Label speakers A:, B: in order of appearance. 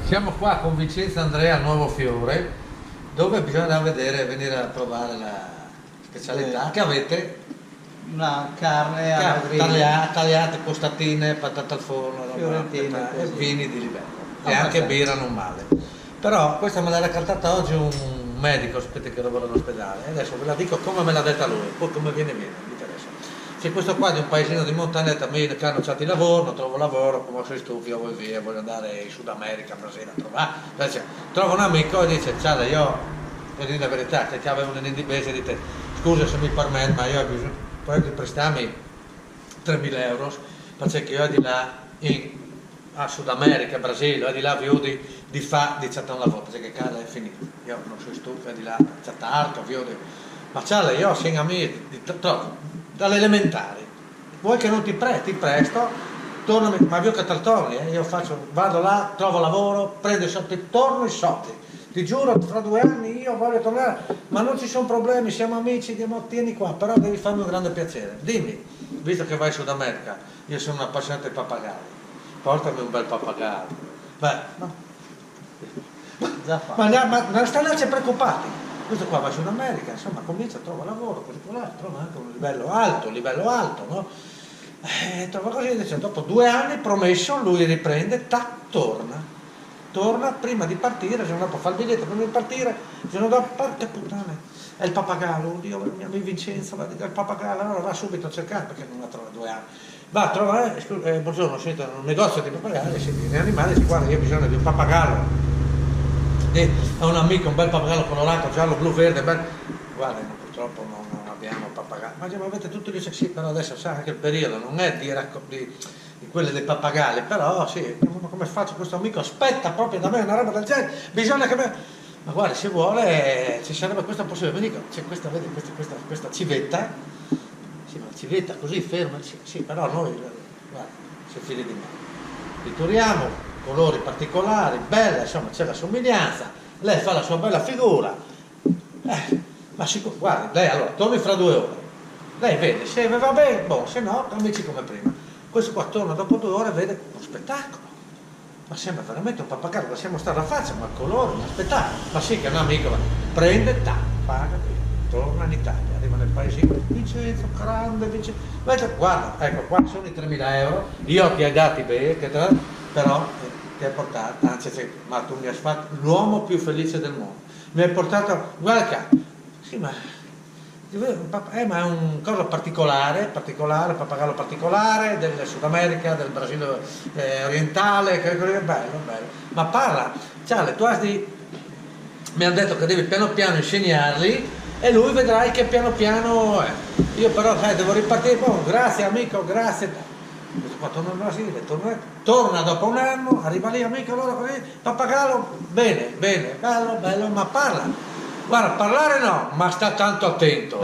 A: Siamo qua con Vincenzo Andrea a Nuovo Fiore, dove bisogna venire a provare la specialità che avete.
B: Una carne alla griglia,
A: Tagliate, costatine, patate al forno,
B: fiorentine
A: e vini di livello. E
B: Abbastanza.
A: anche birra non male. Però questa me l'ha raccontata oggi un medico, sapete che lavora all'ospedale, e adesso ve la dico come me l'ha detta lui, poi come viene, non mi interessa. Se questo qua di un paesino di montagna, che hanno certi lavoro, non trovo lavoro, come sono stufi, io voglio andare in Sud America, Brasile a trovare. Trova un amico e dice, ciao, io per dire la verità, che avevo un indibese e dite, scusa se mi permette, ma io ho bisogno poi di prestarmi 3.000 euro, perché io di là a Sud America, Brasile, di là vi di fa di certo un lavoro, perché cara è finito. Io non sono stufa di là, c'è tanto, ma c'è io sono amico dalle elementari. Vuoi che non ti presto, tornami, ma io che te torni, io vado là, trovo lavoro, prendo i soldi, torno i soldi. Ti giuro, fra 2 anni io voglio tornare, ma non ci sono problemi, siamo amici, tieni qua, però devi farmi un grande piacere. Dimmi, visto che vai in Sud America, io sono un appassionato di pappagalli, portami un bel pappagallo. Beh, no. Ma non state preoccupati, questo qua va in Sud America, insomma, comincia a trovare lavoro, così là, trova anche un livello alto, no? Trova così, dice, dopo 2 anni, promesso, lui riprende, torna prima di partire, se non può fare il biglietto prima di partire, se non dopo, porca puttana, è il pappagallo, oddio, mio amico Vincenzo, va il pappagallo, allora va subito a cercare perché non la trova 2 anni. Va a trovare, buongiorno, siete in un negozio di pappagalli, gli animali, dice, guarda, io ho bisogno di un pappagallo. E ha un amico, un bel pappagallo colorato, giallo, blu, verde, guarda, purtroppo non abbiamo pappagalli. Ma avete tutto, dice sì, però adesso sa anche il periodo, non è di quelle dei pappagalli, però sì, come faccio questo amico? Aspetta proprio da me una roba del genere, bisogna che me. Ma guarda, se vuole ci sarebbe questa possibilità, c'è questa, vedi, questa civetta, sì, ma la civetta così ferma, sì, però noi, guarda, si fidi di me. Pituriamo, colori particolari, bella, insomma c'è la somiglianza, lei fa la sua bella figura, ma guardi, lei allora torni fra 2 ore, lei vede, se va bene, se no, amici come prima. Questo qua torna dopo 2 ore e vede uno spettacolo, ma sembra veramente un pappagallo, lasciamo stare la faccia, ma il colore, uno spettacolo, ma sì che è un amico, prende, paga, torna in Italia, arriva nel paesino, Vincenzo, grande Vincenzo, guarda, ecco qua sono i 3.000 euro, io ti hai dati bene, però ti hai portato, anzi ma tu mi hai fatto l'uomo più felice del mondo, mi hai portato, guarda qua, sì ma è un cosa particolare, pappagallo particolare del Sud America, del Brasile orientale, bello, ma parla, mi hanno detto che devi piano piano insegnarli e lui vedrai che piano piano io però devo ripartire, grazie amico, grazie. Questo qua torna al Brasile, torna dopo 1 anno, arriva lì amico, allora pappagallo, bene, bello, ma parla. Guarda, parlare no, ma sta tanto attento.